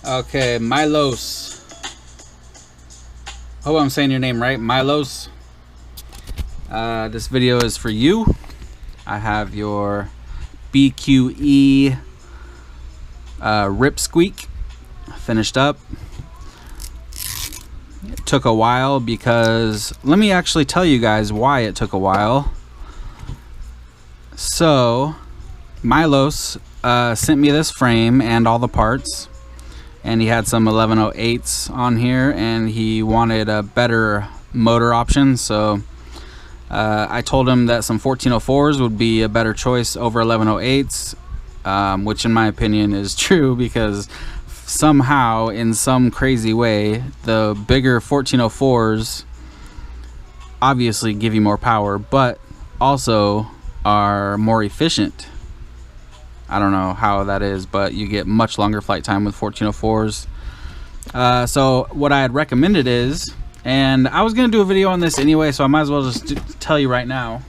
Okay, Milos. Hope I'm saying your name right, Milos. This video is for you. I have your BQE Rip Squeek finished up. It took a while because, let me actually tell you guys why it took a while. So, Milos sent me this frame and all the parts, and he had some 1108s on here, and he wanted a better motor option. So I told him that some 1404s would be a better choice over 1108s, which in my opinion is true, because somehow, in some crazy way, the bigger 1404s obviously give you more power, but also are more efficient. I don't know how that is, but you get much longer flight time with 1404s. So what I had recommended is, and I was going to do a video on this anyway, so I might as well just tell you right now.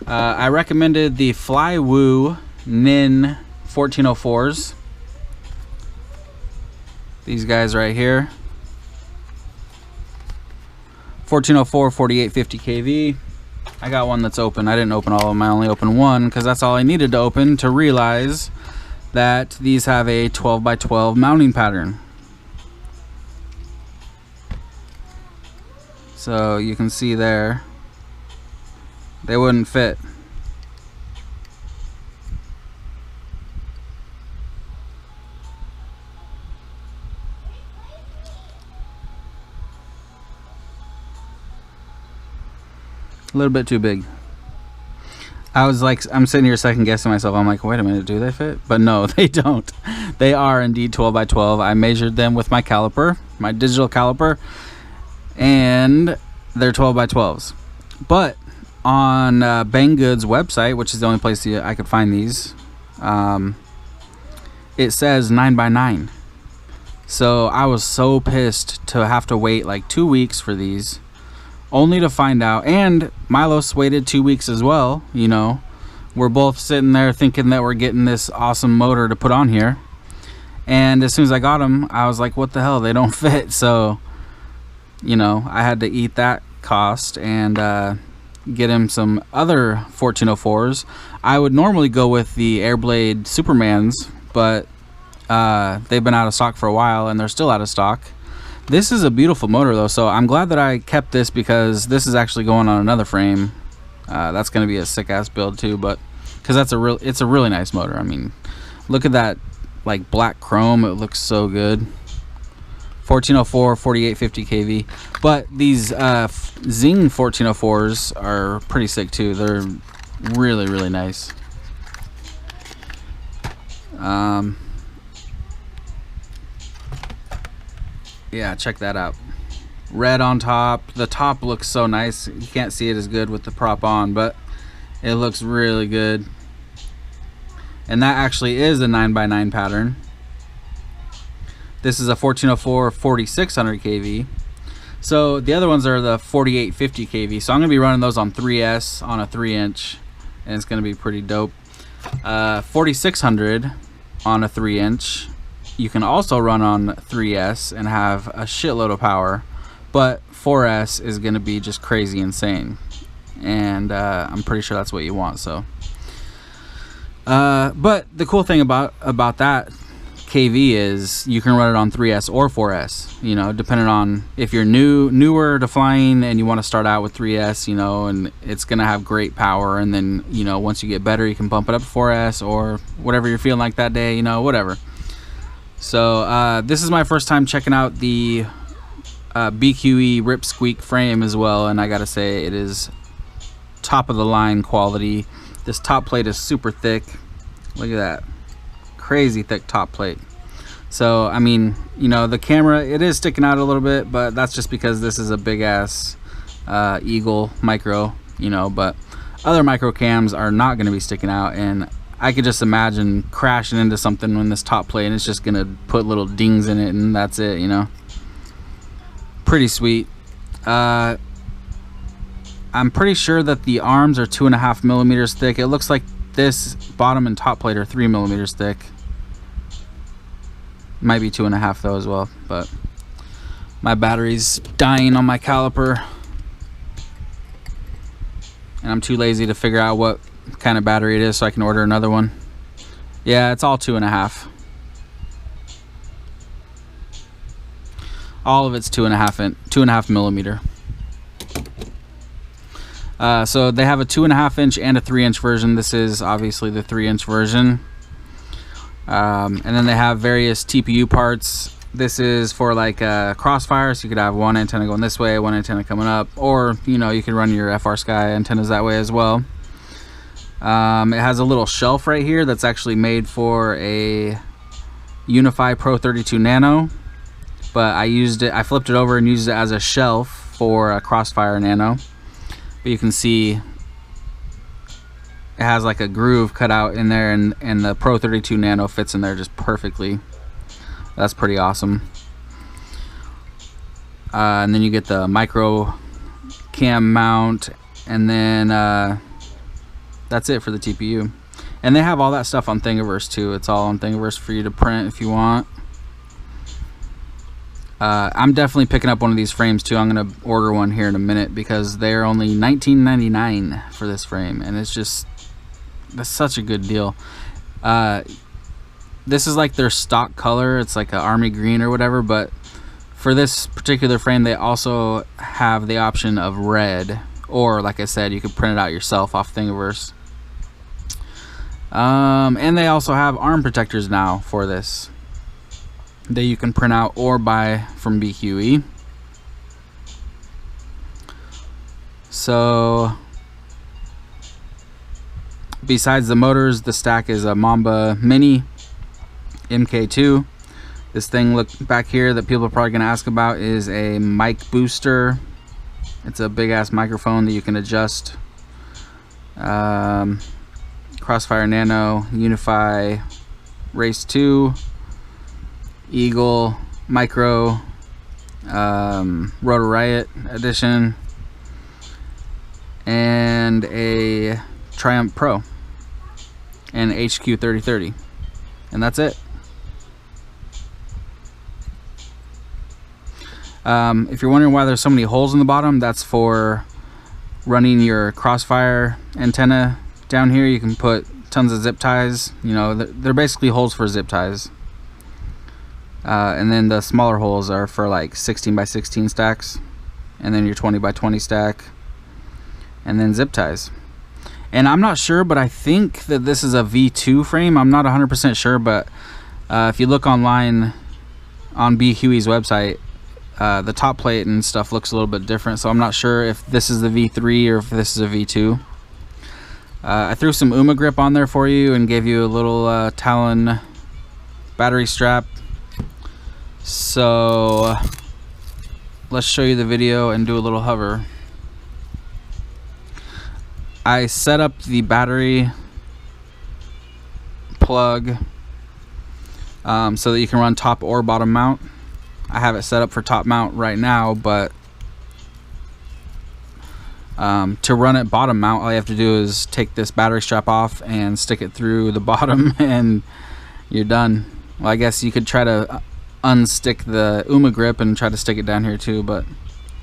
I recommended the Flywoo Nin 1404s. These guys right here. 1404 4850 kV. I got one that's open. I didn't open all of them. I only opened one because that's all I needed to open to realize that these have a 12x12 mounting pattern. So you can see there, they wouldn't fit. A little bit too big. I was like, I'm sitting here second guessing myself. I'm like, wait a minute, do they fit? But no, they don't. They are indeed 12x12. I measured them with my caliper, my digital caliper, and they're 12x12s. But on Banggood's website, which is the only place I could find these, it says 9x9. So I was so pissed to have to wait like 2 weeks for these, only to find out, and Milos waited 2 weeks as well. You know, we're both sitting there thinking that we're getting this awesome motor to put on here, and as soon as I got them, I was like, what the hell, they don't fit. So, you know, I had to eat that cost and get him some other 1404s. I would normally go with the Airblade Supermans, but they've been out of stock for a while, and they're still out of stock. This is a beautiful motor though, so I'm glad that I kept this, because this is actually going on another frame. That's going to be a sick ass build too, but because it's a really nice motor. I mean, look at that, like, black chrome. It looks so good. 1404 4850 kV. But these Zing 1404s are pretty sick too. They're really nice. Yeah, check that out. Red on top. The top looks so nice. You can't see it as good with the prop on, but it looks really good. And that actually is a 9x9 pattern. This is a 1404 4600 kV. So the other ones are the 4850 kV. So I'm going to be running those on 3S on a 3-inch, and it's going to be pretty dope. 4600 on a 3-inch. You can also run on 3S and have a shitload of power, but 4S is going to be just crazy insane, and I'm pretty sure that's what you want. So but the cool thing about that kV is you can run it on 3S or 4S, you know, depending on if you're newer to flying and you want to start out with 3S, you know, and it's going to have great power, and then, you know, once you get better, you can bump it up to 4S or whatever you're feeling like that day, you know, whatever. So this is my first time checking out the BQE Rip Squeek frame as well, and I gotta say, it is top of the line quality. This top plate is super thick. Look at that, crazy thick top plate. So I mean, you know, the camera, it is sticking out a little bit, but that's just because this is a big ass Eagle micro, you know, but other micro cams are not going to be sticking out, and I could just imagine crashing into something on this top plate, and it's just gonna put little dings in it, and that's it, you know. Pretty sweet. I'm pretty sure that the arms are 2.5 millimeters thick. It looks like this bottom and top plate are 3 millimeters thick. Might be 2.5 though as well, but my battery's dying on my caliper, and I'm too lazy to figure out what kind of battery it is so I can order another one. Yeah, it's all 2.5. All of it's 2.5 millimeter. So they have a 2.5 inch and a 3-inch version. This is obviously the 3-inch version. And then they have various TPU parts. This is for like crossfire, so you could have one antenna going this way, one antenna coming up, or you know, you could run your FR Sky antennas that way as well. It has a little shelf right here that's actually made for a Unify Pro 32 Nano, but I flipped it over and used it as a shelf for a Crossfire Nano. But you can see it has like a groove cut out in there, and the Pro 32 Nano fits in there just perfectly. That's pretty awesome. And then you get the micro cam mount, and then that's it for the TPU. And they have all that stuff on Thingiverse too. It's all on Thingiverse for you to print if you want. I'm definitely picking up one of these frames too. I'm gonna order one here in a minute because they're only $19.99 for this frame, and that's such a good deal. This is like their stock color. It's like an army green or whatever, but for this particular frame they also have the option of red, or like I said, you could print it out yourself off Thingiverse. And they also have arm protectors now for this that you can print out or buy from BQE. So besides the motors, the stack is a Mamba Mini MK2. This thing, look back here, that people are probably going to ask about, is a mic booster. It's a big ass microphone that you can adjust. Crossfire Nano, Unify, Race 2, Eagle, Micro, Rotor Riot Edition, and a Triumph Pro, and HQ 3030, and that's it. If you're wondering why there's so many holes in the bottom, that's for running your Crossfire antenna down here. You can put tons of zip ties. You know, they're basically holes for zip ties. And then the smaller holes are for like 16 by 16 stacks, and then your 20 by 20 stack, and then zip ties. And I'm not sure, but I think that this is a V2 frame. I'm not 100% sure, but if you look online on BQE's website, the top plate and stuff looks a little bit different, so I'm not sure if this is the V3 or if this is a V2. I threw some UMA grip on there for you and gave you a little Talon battery strap. So let's show you the video and do a little hover. I set up the battery plug so that you can run top or bottom mount. I have it set up for top mount right now, but to run it bottom mount, all you have to do is take this battery strap off and stick it through the bottom and you're done. Well, I guess you could try to unstick the UMA grip and try to stick it down here too, but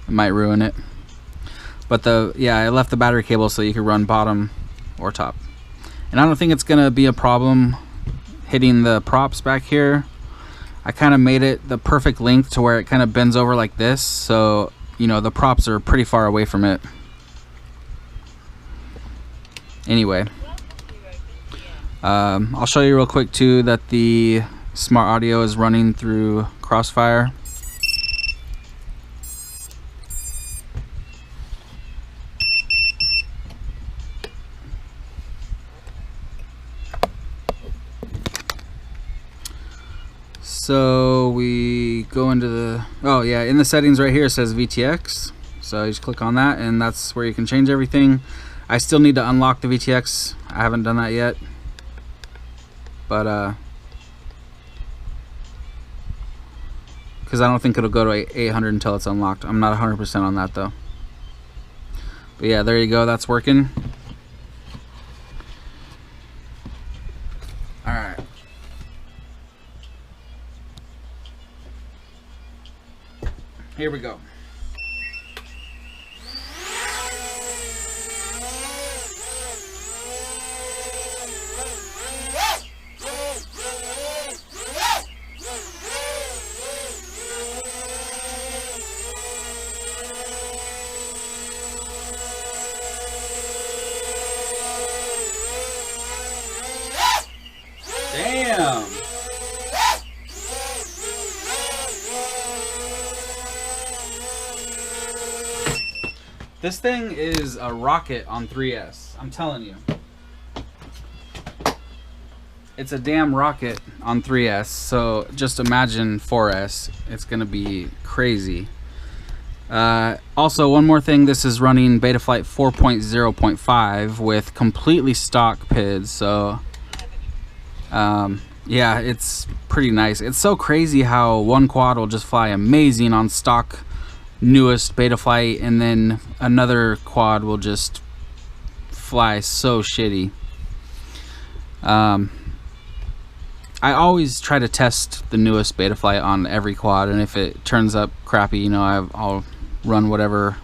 it might ruin it. But I left the battery cable so you could run bottom or top. And I don't think it's gonna be a problem hitting the props back here. I kind of made it the perfect length to where it kind of bends over like this, so you know the props are pretty far away from it. Anyway, I'll show you real quick too that the smart audio is running through Crossfire. So we go into the, oh yeah, in the settings right here it says VTX. So you just click on that and that's where you can change everything. I still need to unlock the VTX. I haven't done that yet. But because I don't think it'll go to 800 until it's unlocked. I'm not 100% on that though. But yeah, there you go, that's working. Alright. Here we go. Damn. This thing is a rocket on 3S. I'm telling you. It's a damn rocket on 3S. So just imagine 4S. It's going to be crazy. Also, one more thing. This is running Betaflight 4.0.5 with completely stock PIDs. So yeah, it's pretty nice. It's so crazy how one quad will just fly amazing on stock newest Betaflight, and then another quad will just fly so shitty. I always try to test the newest Betaflight on every quad, and if it turns up crappy, you know, I'll run whatever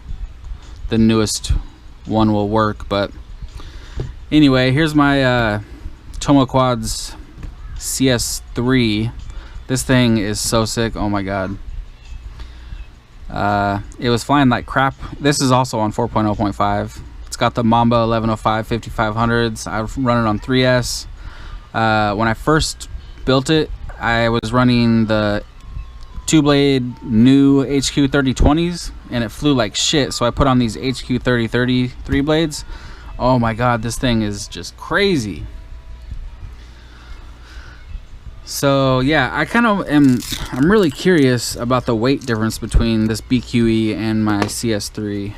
the newest one will work. But anyway, here's my Tomo Quads CS3. This thing is so sick. Oh my god. It was flying like crap. This is also on 4.0.5. It's got the Mamba 1105 5500s. I run it on 3S. When I first built it, I was running the 2-blade new HQ 3020s, and it flew like shit. So I put on these HQ 3030 3-blades. Oh my god, this thing is just crazy. So yeah, I'm really curious about the weight difference between this BQE and my CS3.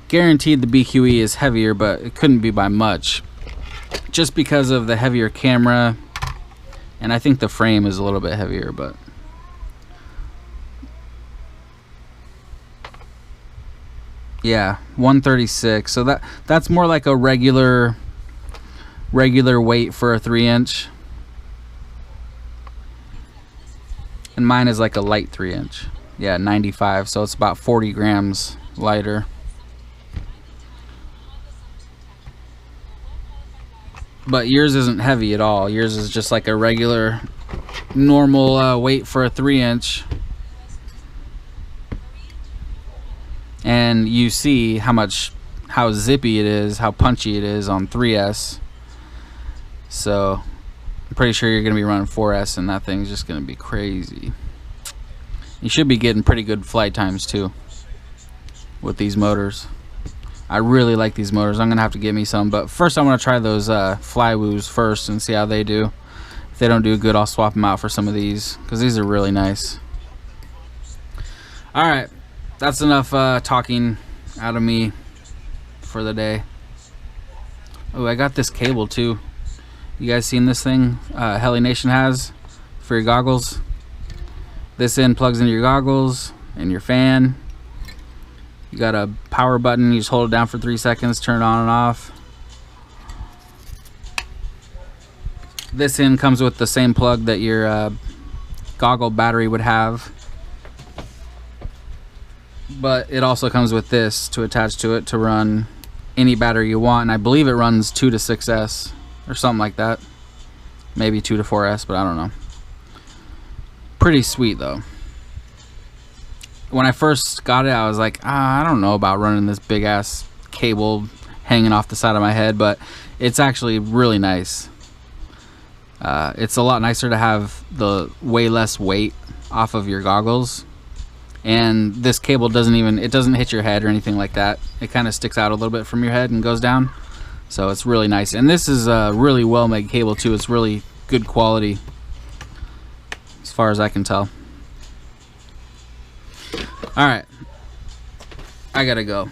Guaranteed the BQE is heavier, but it couldn't be by much, just because of the heavier camera, and I think the frame is a little bit heavier. But yeah, 136. So that's more like a regular weight for a 3-inch. And mine is like a light 3-inch. Yeah, 95, so it's about 40 grams lighter. But yours isn't heavy at all. Yours is just like a regular, normal weight for a 3-inch. And you see how zippy it is, how punchy it is on 3S. So I'm pretty sure you're going to be running 4S, and that thing's just going to be crazy. You should be getting pretty good flight times too with these motors. I really like these motors. I'm going to have to get me some, but first I want to try those Flywoos first and see how they do. If they don't do good, I'll swap them out for some of these, because these are really nice. Alright, that's enough talking out of me for the day. Oh, I got this cable too. You guys seen this thing Heli Nation has for your goggles? This end plugs into your goggles and your fan. You got a power button. You just hold it down for 3 seconds, turn it on and off. This end comes with the same plug that your goggle battery would have, but it also comes with this to attach to it to run any battery you want, and I believe it runs 2 to 6S or something like that. Maybe 2 to 4S, but I don't know. Pretty sweet though. When I first got it, I was like, I don't know about running this big ass cable hanging off the side of my head, but it's actually really nice. It's a lot nicer to have the way less weight off of your goggles, and this cable doesn't hit your head or anything like that. It kind of sticks out a little bit from your head and goes down. So it's really nice, and this is a really well made cable too. It's really good quality as far as I can tell. Alright, I gotta go.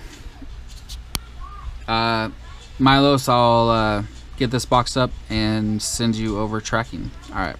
Milos, I'll get this boxed up and send you over tracking. Alright.